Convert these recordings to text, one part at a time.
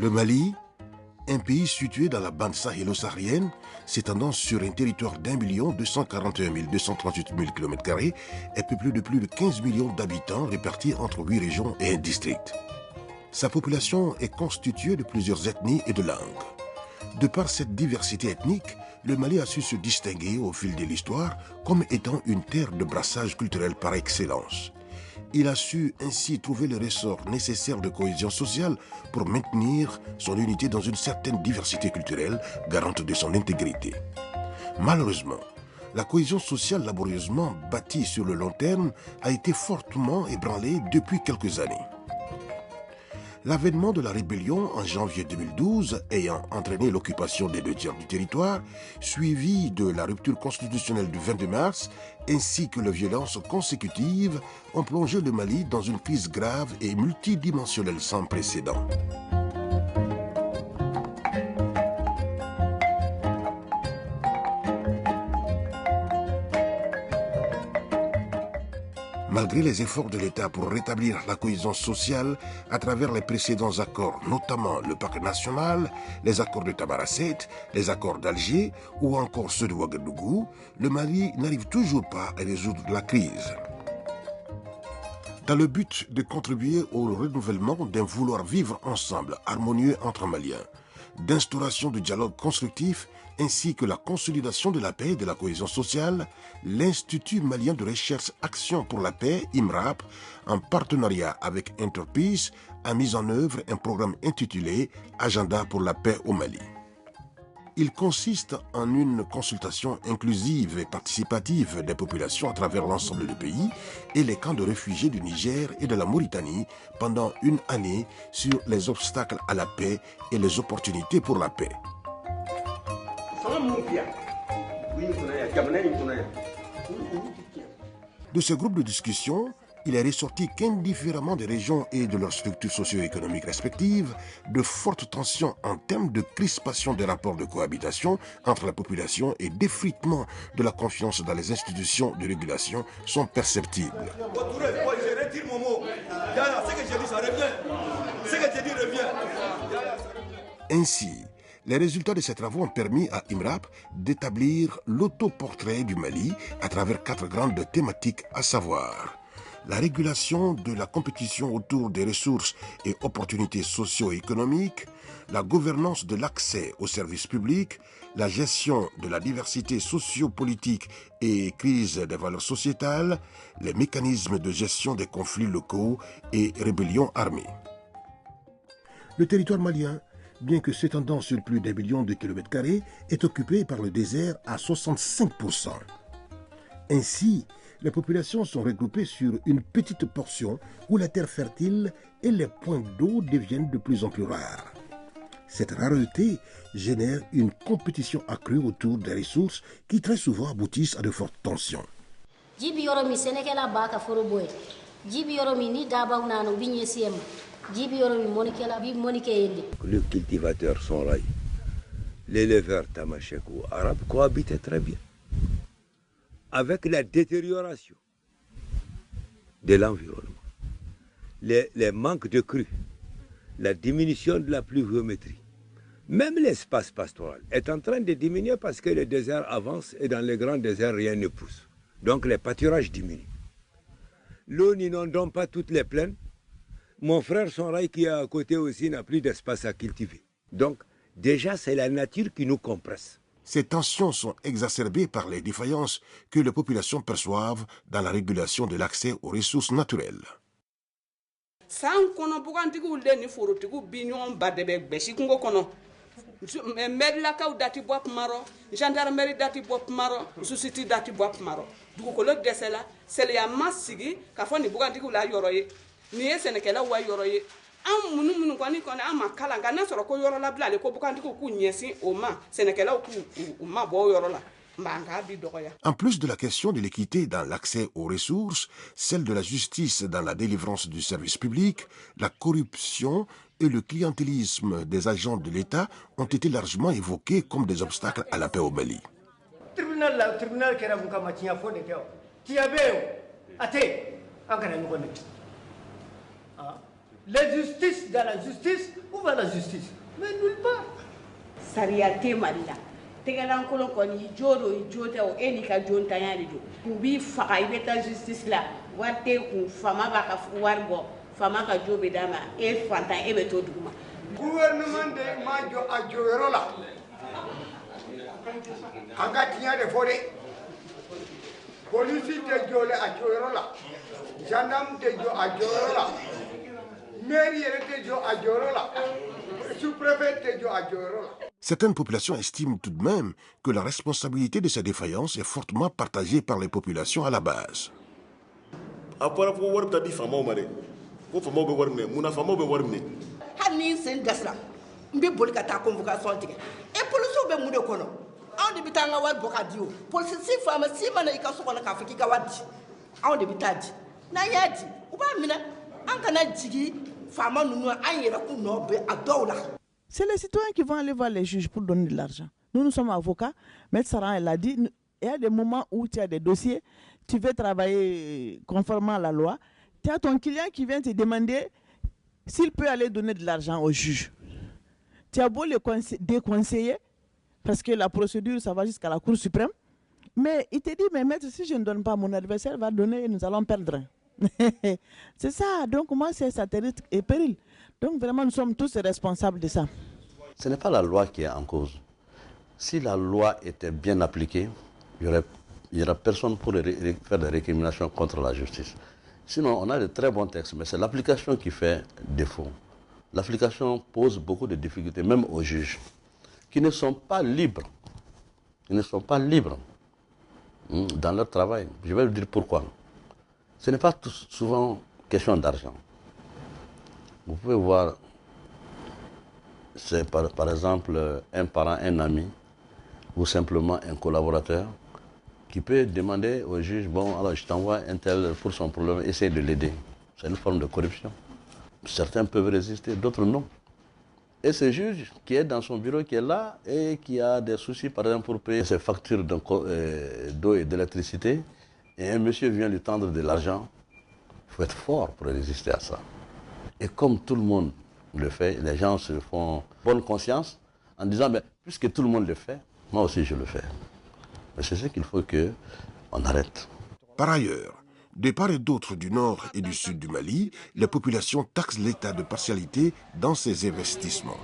Le Mali, un pays situé dans la bande sahélo-saharienne, s'étendant sur un territoire d'1 241 238 km², est peuplé de plus de 15 millions d'habitants répartis entre 8 régions et un district. Sa population est constituée de plusieurs ethnies et de langues. De par cette diversité ethnique, le Mali a su se distinguer au fil de l'histoire comme étant une terre de brassage culturel par excellence. Il a su ainsi trouver le ressort nécessaire de cohésion sociale pour maintenir son unité dans une certaine diversité culturelle garante de son intégrité. Malheureusement, la cohésion sociale laborieusement bâtie sur le long terme a été fortement ébranlée depuis quelques années. L'avènement de la rébellion en janvier 2012 ayant entraîné l'occupation des 2 tiers du territoire, suivi de la rupture constitutionnelle du 22 mars, ainsi que les violences consécutives, ont plongé le Mali dans une crise grave et multidimensionnelle sans précédent. Malgré les efforts de l'État pour rétablir la cohésion sociale à travers les précédents accords, notamment le Pacte national, les accords de Tamaracet, les accords d'Alger ou encore ceux de Ouagadougou, le Mali n'arrive toujours pas à résoudre la crise. Dans le but de contribuer au renouvellement d'un vouloir vivre ensemble harmonieux entre Maliens, d'instauration du dialogue constructif ainsi que la consolidation de la paix et de la cohésion sociale, l'Institut malien de recherche Action pour la paix, IMRAP, en partenariat avec Interpeace, a mis en œuvre un programme intitulé Agenda pour la paix au Mali. Il consiste en une consultation inclusive et participative des populations à travers l'ensemble du pays et les camps de réfugiés du Niger et de la Mauritanie pendant une année sur les obstacles à la paix et les opportunités pour la paix. De ce groupe de discussion, il est ressorti qu'indifféremment des régions et de leurs structures socio-économiques respectives, de fortes tensions en termes de crispation des rapports de cohabitation entre la population et d'effritement de la confiance dans les institutions de régulation sont perceptibles. Ainsi, les résultats de ces travaux ont permis à IMRAP d'établir l'autoportrait du Mali à travers 4 grandes thématiques, à savoir la régulation de la compétition autour des ressources et opportunités socio-économiques, la gouvernance de l'accès aux services publics, la gestion de la diversité socio-politique et crise des valeurs sociétales, les mécanismes de gestion des conflits locaux et rébellions armées. Le territoire malien, bien que s'étendant sur plus d'1 million de km², est occupé par le désert à 65%. Ainsi, les populations sont regroupées sur une petite portion où la terre fertile et les points d'eau deviennent de plus en plus rares. Cette rareté génère une compétition accrue autour des ressources qui très souvent aboutissent à de fortes tensions. Le cultivateur Sonraï, l'éleveur Tamashek ou arabe cohabitaient très bien. Avec la détérioration de l'environnement, les manques de crues, la diminution de la pluviométrie, même l'espace pastoral est en train de diminuer parce que le désert avance et dans les grands déserts, rien ne pousse. Donc les pâturages diminuent. L'eau n'inondant pas toutes les plaines. Mon frère Sonraï qui est à côté aussi n'a plus d'espace à cultiver. Donc déjà c'est la nature qui nous compresse. Ces tensions sont exacerbées par les défaillances que les populations perçoivent dans la régulation de l'accès aux ressources naturelles. En plus de la question de l'équité dans l'accès aux ressources, celle de la justice dans la délivrance du service public, la corruption et le clientélisme des agents de l'État ont été largement évoqués comme des obstacles à la paix au Mali. La justice dans la justice, où va la justice? Mais nulle part. Sariate Malila. Tegalan kolon koni joro jota o enika jonta yari do. Kubi faka ibeta justice la. Wate ku fama baka warbo, fama ka jobe dama e fanta e beto duma. Gouvernement de majo ajoerola. Anga tinya de fore. Police de jole ajoerola. Gendarme de jo ajoerola. Mairie de jo ajoerola. Sous-préfet de jo ajoerola. Certaines populations estiment tout de même que la responsabilité de ces défaillances est fortement partagée par les populations à la base. Après avoir dit famo mare, ko famo be warne, muna famo be warne. Hani sen dasra. Mbe boli ka ta convocation tige. E police be mu de kono. On de bitanga war bokadio. Police si fama si mana ikaso kono ka fiki ka wadi. On de bitadi. Na yadi. Uba mina an kana jigi fama nunu an yera ku no be adawla. C'est les citoyens qui vont aller voir les juges pour donner de l'argent. Nous sommes avocats. Maître Saran, elle a dit, il y a des moments où tu as des dossiers, tu veux travailler conformément à la loi. Tu as ton client qui vient te demander s'il peut aller donner de l'argent au juge. Tu as beau le déconseiller, parce que la procédure, ça va jusqu'à la Cour suprême. Mais il te dit, mais maître, si je ne donne pas, mon adversaire va donner et nous allons perdre. C'est ça. Donc moi, c'est satellite et péril. Donc vraiment, nous sommes tous responsables de ça. Ce n'est pas la loi qui est en cause. Si la loi était bien appliquée, il n'y aurait personne pour faire des récriminations contre la justice. Sinon, on a de très bons textes, mais c'est l'application qui fait défaut. L'application pose beaucoup de difficultés, même aux juges, qui ne sont pas libres. Ils ne sont pas libres dans leur travail. Je vais vous dire pourquoi. Ce n'est pas souvent question d'argent. Vous pouvez voir, c'est par exemple un parent, un ami, ou simplement un collaborateur, qui peut demander au juge, bon, alors je t'envoie un tel pour son problème, essaye de l'aider. C'est une forme de corruption. Certains peuvent résister, d'autres non. Et ce juge qui est dans son bureau, qui est là, et qui a des soucis, par exemple, pour payer ses factures d'eau et d'électricité, et un monsieur vient lui tendre de l'argent, il faut être fort pour résister à ça. Et comme tout le monde le fait, les gens se font bonne conscience en disant, mais puisque tout le monde le fait, moi aussi je le fais. Mais c'est ce qu'il faut qu'on arrête. Par ailleurs, de part et d'autre du nord et du sud du Mali, les populations taxent l'État de partialité dans ses investissements.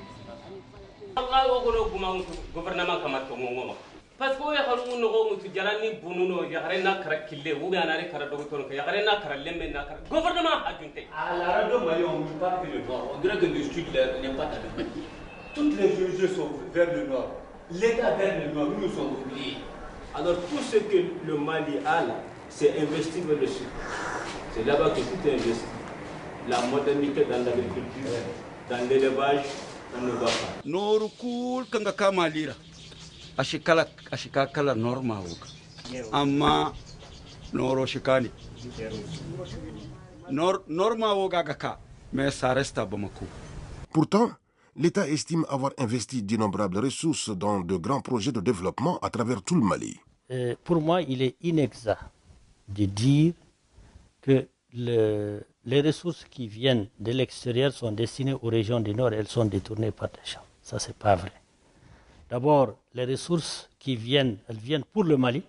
Parce que ya haru no mutu jarani bununo ya harena karakille ou bien anare karadogon ya harena karallemme na kar gouvernement adjunté à la radio malien on ne parle que le nord on dirait que le sud n'est pas d'accord. Toutes les juges sont vers le nord, l'état vers le nord, nous sommes oubliés. Alors tout ce que le Mali a là, c'est investir vers le sud. C'est là-bas que tout est investi. La modernité dans l'agriculture, dans l'élevage, on ne va pas. Norukul kanga kamalira. Ashika kala norma wuka amma noro shikani norma wuka gaka mais ça reste à Bamako. Pourtant, l'État estime avoir investi d'innombrables ressources dans de grands projets de développement à travers tout le Mali. Pour moi, il est inexact de dire que les ressources qui viennent de l'extérieur sont destinées aux régions du Nord, elles sont détournées par des gens. Ça, c'est pas vrai. D'abord, les ressources qui viennent, elles viennent pour le Mali.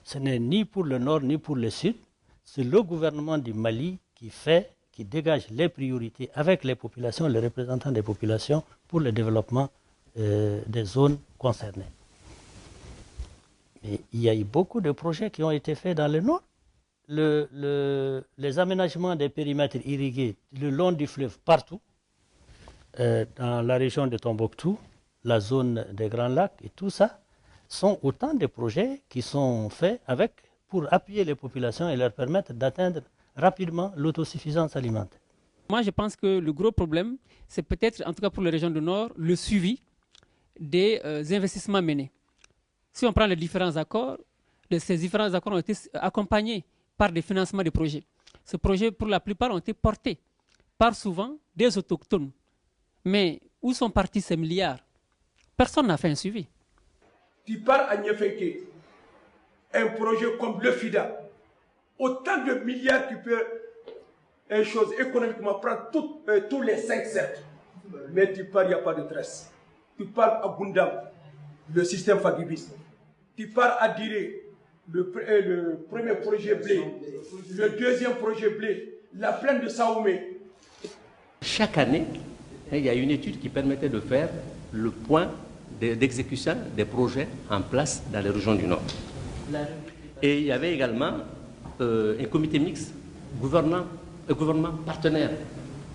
Ce n'est ni pour le Nord ni pour le Sud. C'est le gouvernement du Mali qui dégage les priorités avec les populations, les représentants des populations pour le développement des zones concernées. Mais il y a eu beaucoup de projets qui ont été faits dans le Nord. Les aménagements des périmètres irrigués le long du fleuve partout, dans la région de Tombouctou, la zone des Grands Lacs et tout ça, sont autant de projets qui sont faits pour appuyer les populations et leur permettre d'atteindre rapidement l'autosuffisance alimentaire. Moi, je pense que le gros problème, c'est peut-être, en tout cas pour les régions du Nord, le suivi des investissements menés. Si on prend les différents accords, ces différents accords ont été accompagnés par des financements de projets. Ces projets, pour la plupart, ont été portés par souvent des autochtones. Mais où sont partis ces milliards? Personne n'a fait un suivi. Tu pars à Niafeke, un projet comme le FIDA, autant de milliards tu peux une chose économiquement, prends tous les 5 cercles. Mais tu pars, il n'y a pas de tresse. Tu pars à Gundam, le système Fagibis. Tu pars à Diré, le premier projet blé, le deuxième projet blé, la plaine de Saoumé. Chaque année, il y a une étude qui permettait de faire le point d'exécution des projets en place dans les régions du Nord. Et il y avait également un comité mixte, gouvernement partenaire,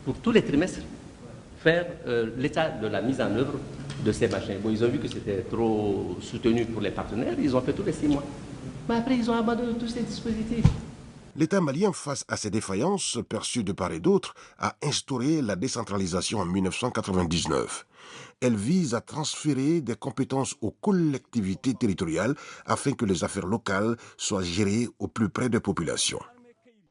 pour tous les trimestres, faire l'état de la mise en œuvre de ces machins. Bon, ils ont vu que c'était trop soutenu pour les partenaires, ils ont fait tous les 6 mois. Mais après, ils ont abandonné tous ces dispositifs. L'État malien, face à ces défaillances perçues de part et d'autre, a instauré la décentralisation en 1999. Elle vise à transférer des compétences aux collectivités territoriales afin que les affaires locales soient gérées au plus près des populations.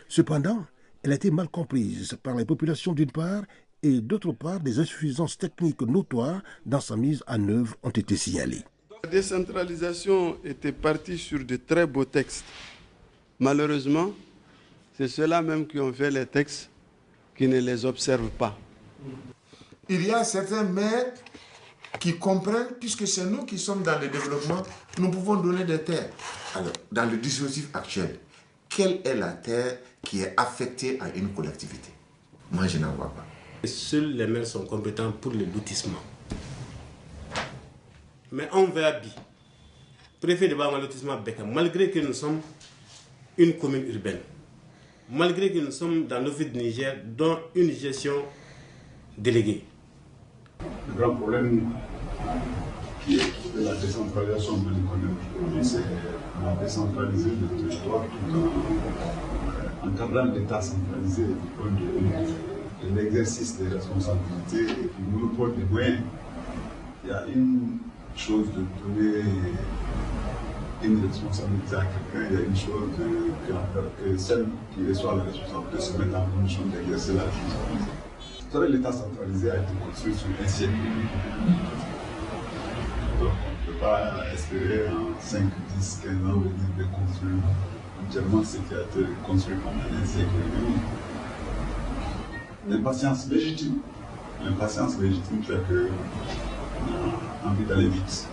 Cependant, elle a été mal comprise par les populations d'une part et d'autre part, des insuffisances techniques notoires dans sa mise en œuvre ont été signalées. La décentralisation était partie sur de très beaux textes. Malheureusement, c'est ceux-là même qui ont fait les textes qui ne les observent pas. Il y a certains maires qui comprennent, puisque c'est nous qui sommes dans le développement, nous pouvons donner des terres. Alors, dans le dispositif actuel, quelle est la terre qui est affectée à une collectivité? Moi, je n'en vois pas. Seuls les maires sont compétents pour le lotissement. Mais on verra bien. Préfet de Bama lotissement Beka, malgré que nous sommes une commune urbaine, malgré que nous sommes dans l'office de Niger, dont une gestion déléguée. Le grand problème qui est la décentralisation de l'économie aujourd'hui, c'est la décentraliser le territoire tout en encadrant l'État centralisé du point de vue de l'exercice des responsabilités et du monopole des moyens. Il y a une chose de donner une responsabilité à quelqu'un, il y a une chose que celle qui reçoit la responsabilité se met en condition d'exercer la responsabilité. Vous savez, l'État centralisé a été construit sur un siècle. Donc on ne peut pas espérer en 5, 10, 15 ans venir de construire entièrement ce qui a été construit pendant un siècle et demi. L'impatience légitime fait que on a envie d'aller vite.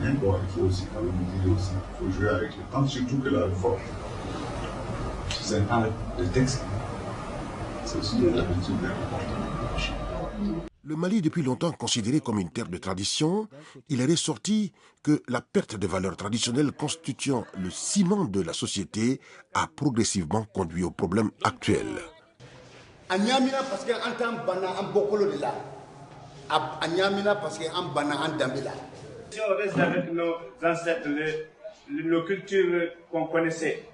Mais bon, il faut aussi quand même dire aussi, il faut jouer avec le temps, surtout que la réforme, c'est un de texte. C'est aussi une habitude importante. Le Mali, depuis longtemps considéré comme une terre de tradition, il est ressorti que la perte de valeurs traditionnelles constituant le ciment de la société a progressivement conduit aux problèmes actuels. Anyamina parce que antam bana an bokolo de là. Anyamina parce que an bana an dambila. Si on reste avec nos ancêtres, nos cultures qu'on connaissait,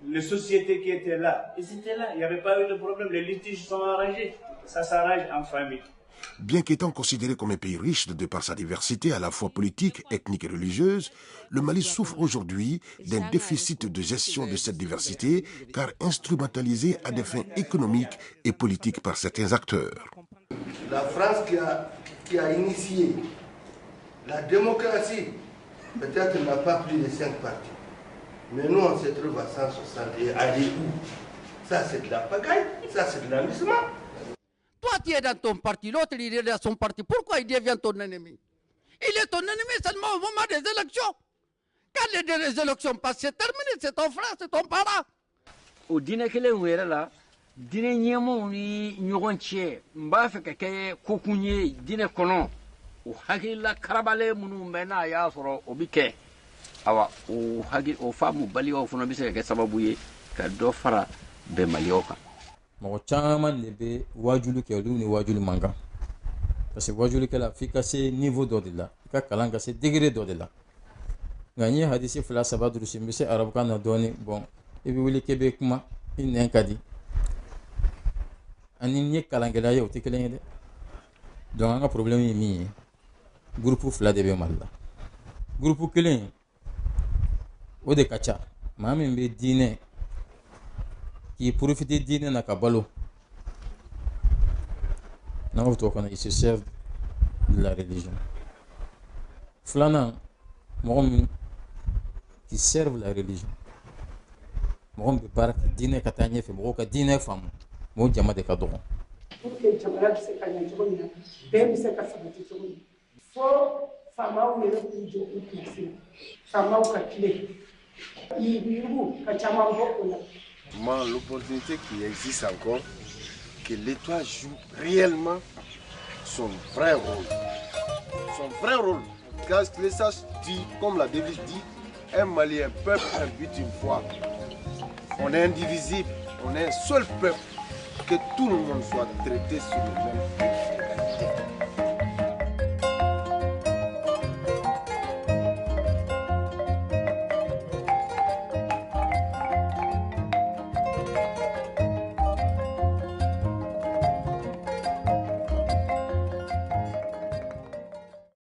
les sociétés qui étaient là, ils étaient là, il n'y avait pas eu de problème, les litiges sont arrangés, ça s'arrange en famille. Bien qu'étant considéré comme un pays riche de par sa diversité à la fois politique, ethnique et religieuse, le Mali souffre aujourd'hui d'un déficit de gestion de cette diversité car instrumentalisé à des fins économiques et politiques par certains acteurs. La France qui a initié la démocratie, peut-être n'a pas plus de 5 partis. Mais nous, on se trouve à 160 et aller où? Ça, c'est de la pagaille, ça, c'est de l'amusement. Toi, tu es dans ton parti, l'autre, il est dans son parti. Pourquoi il devient ton ennemi? Il est ton ennemi seulement au moment des élections. Quand les élections passent, c'est terminé, c'est ton frère, c'est ton parent. Au dîner que les là, dîner niamo ni nyonche, mbafe kake kokunye dîner kono. O hakila karabale munu mena ya soro obike. Awa o hagi o famu bali o funo bise ke sababu ye ka do fara be malioka. Mɔgɔ caman de bɛ wajulu kɛ olu ni wajulu man kan parce que wajulu kɛla f'i ka se niveau dɔ de la i ka kalan ka se degré dɔ de la nka n ye hadisi 2, 3 durusi n bɛ se arabukan na dɔɔni bon i bɛ wuli k'e bɛ kuma i nɛn ka di ani n ye kalankɛla ye o tɛ kelen ye dɛ donc an ka problème ye min ye groupe 2 de bɛ Mali la groupe 1 o de ka ca maa min bɛ diinɛ qui profite d'une na kabalo. Ils se servent de la religion. Flana, qui servent la religion. Moi, je parle dîner katanye fait moi ka dîner femme. mais o jama de ka dɔgɔn. pour que jamana bɛ se ka ɲɛ cogo min na bɛɛ bɛ se ka sabati cogo min fo faamaw yɛrɛ k'u jɔ u pilasi la faamaw ka tile yugu ka caman bɔ o la. L'opportunité qui existe encore, que l'État joue réellement son vrai rôle. Son vrai rôle. Car l'État dit, comme la devise dit, un Mali, un peuple, un but, une foi. On est indivisible, on est un seul peuple, que tout le monde soit traité sur le même pied.